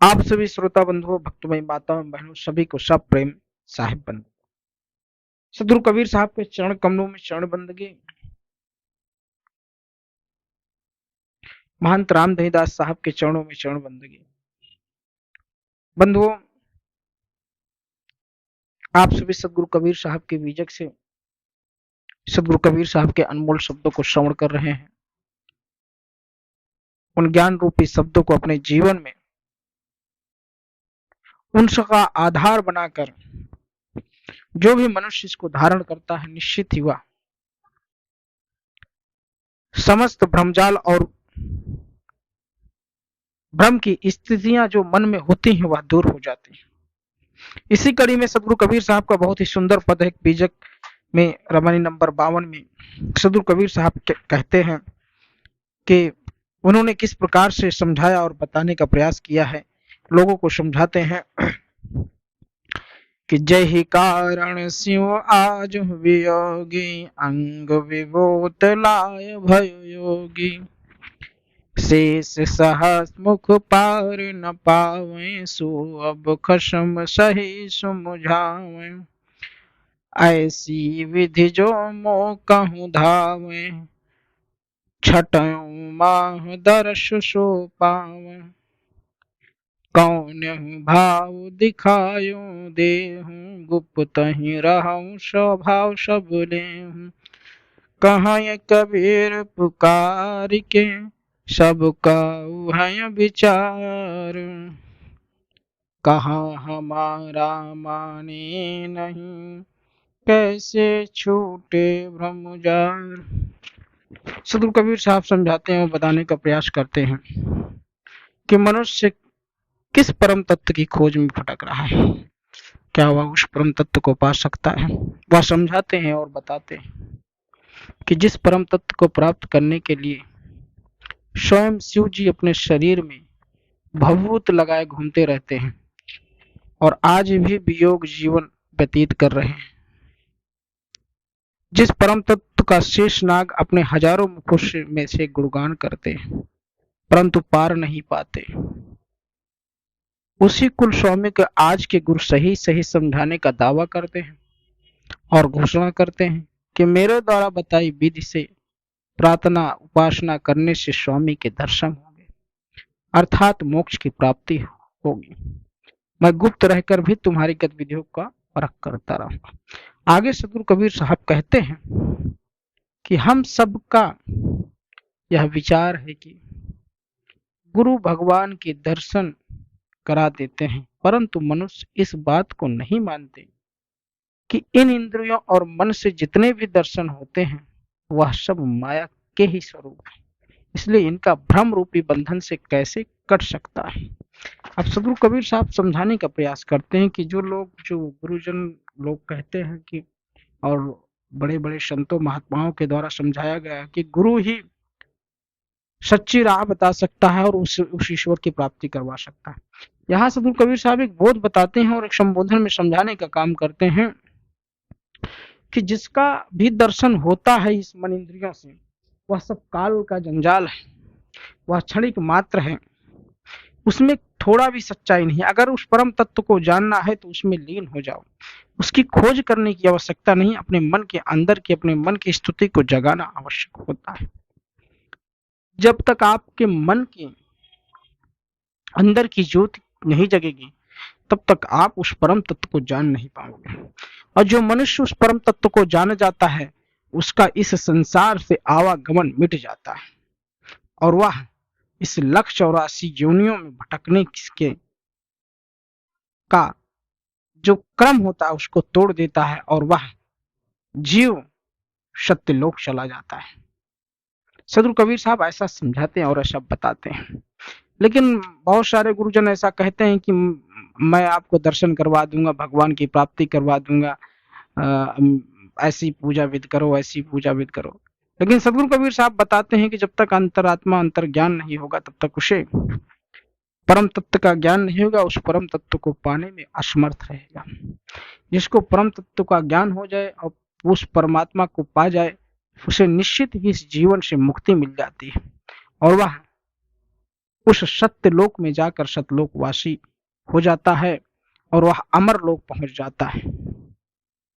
आप सभी श्रोता बंधुओं, भक्तमयी माताओं बहनों सभी को सब प्रेम साहिब बंधु। सदगुरु कबीर साहब के चरण कमलों में शरण बंदगी, महंत रामदहीदास साहब के चरणों में शरण बंदगी। बंधुओं, आप सभी सदगुरु कबीर साहब के बीजक से सदगुरु कबीर साहब के अनमोल शब्दों को श्रवण कर रहे हैं। उन ज्ञान रूपी शब्दों को अपने जीवन में उनका आधार बनाकर जो भी मनुष्य इसको धारण करता है, निश्चित ही वह समस्त भ्रमजाल और भ्रम की स्थितियां जो मन में होती हैं वह दूर हो जाती हैं। इसी कड़ी में सदगुरु कबीर साहब का बहुत ही सुंदर पद है। बीजक में रमणी नंबर 52 में सदगुरु कबीर साहब कहते हैं कि उन्होंने किस प्रकार से समझाया और बताने का प्रयास किया है। लोगों को समझाते हैं कि जय ही कारण स्यो आज वियोगी, अंग विभूत लाय भय योगी, शेष सहस मुख पार न पावे, सो अब खसम सही सुमुझावे, ऐसी विधि जो मो कहूँ धावे, छठयों माह दर्श सो पावे, कौन भाव दिखायो देहूं, गुप्त ही रहूं स्वभाव सब लेहूं, कहाँ कबीर पुकार के, सबका है विचार, कहाँ हमारा माने नहीं, कैसे छूटे भ्रमजार। सदगुरु कबीर साहब समझाते हैं और बताने का प्रयास करते हैं कि मनुष्य किस परम तत्व की खोज में भटक रहा है, क्या वह उस परम तत्व को पा सकता है। वह समझाते हैं और बताते हैं कि जिस परम तत्व को प्राप्त करने के लिए स्वयं शिव जी अपने शरीर में भभूत लगाए घूमते रहते हैं और आज भी वियोग जीवन व्यतीत कर रहे हैं, जिस परम तत्व का शेष नाग अपने हजारों मुखों में से गुणगान करते हैं परंतु पार नहीं पाते, उसी कुल स्वामी के आज के गुरु सही सही समझाने का दावा करते हैं और घोषणा करते हैं कि मेरे द्वारा बताई विधि से प्रार्थना उपासना करने से स्वामी के दर्शन होंगे, अर्थात मोक्ष की प्राप्ति होगी। मैं गुप्त रहकर भी तुम्हारी गतिविधियों का परख करता रहूंगा। आगे सदगुरु कबीर साहब कहते हैं कि हम सबका यह विचार है कि गुरु भगवान के दर्शन करा देते हैं, परंतु मनुष्य इस बात को नहीं मानते कि इन इंद्रियों और मन से जितने भी दर्शन होते हैं वह सब माया के ही स्वरूप है, इसलिए इनका भ्रम रूपी बंधन से कैसे कट सकता है। अब सदगुरु कबीर साहब समझाने का प्रयास करते हैं कि जो गुरुजन लोग कहते हैं कि और बड़े बड़े संतों महात्माओं के द्वारा समझाया गया कि गुरु ही सच्ची राह बता सकता है और उस ईश्वर की प्राप्ति करवा सकता है। यहाँ सदगुरु कबीर साहब एक बोध बताते हैं और एक संबोधन में समझाने का काम करते हैं कि जिसका भी दर्शन होता है इस मन इंद्रियों से वह सब काल का जंजाल है, वह क्षणिक मात्र है, उसमें थोड़ा भी सच्चाई नहीं। अगर उस परम तत्व को जानना है तो उसमें लीन हो जाओ, उसकी खोज करने की आवश्यकता नहीं, अपने मन के अंदर की अपने मन की स्थिति को जगाना आवश्यक होता है। जब तक आपके मन के अंदर की ज्योति नहीं जगेगी तब तक आप उस परम तत्व को जान नहीं पाओगे, और जो मनुष्य उस परम तत्व को जान जाता है उसका इस संसार से आवागमन मिट जाता है और वह इस लक्ष्य 84 योनियों में भटकने के का जो क्रम होता है उसको तोड़ देता है और वह जीव सत्यलोक चला जाता है। सदगुरु कबीर साहब ऐसा समझाते हैं और ऐसा बताते हैं। लेकिन बहुत सारे गुरुजन ऐसा कहते हैं कि मैं आपको दर्शन करवा दूंगा, भगवान की प्राप्ति करवा दूंगा, ऐसी पूजा विध करो, ऐसी पूजा विध करो। लेकिन सदगुरु कबीर साहब बताते हैं कि जब तक अंतरात्मा अंतर ज्ञान नहीं होगा तब तक उसे परम तत्व का ज्ञान नहीं होगा, उस परम तत्व को पाने में असमर्थ रहेगा। जिसको परम तत्व का ज्ञान हो जाए और उस परमात्मा को पा जाए उसे निश्चित ही इस जीवन से मुक्ति मिल जाती है और वह उस सत्य लोक में जाकर सतलोकवासी हो जाता है और वह अमर लोक पहुंच जाता है।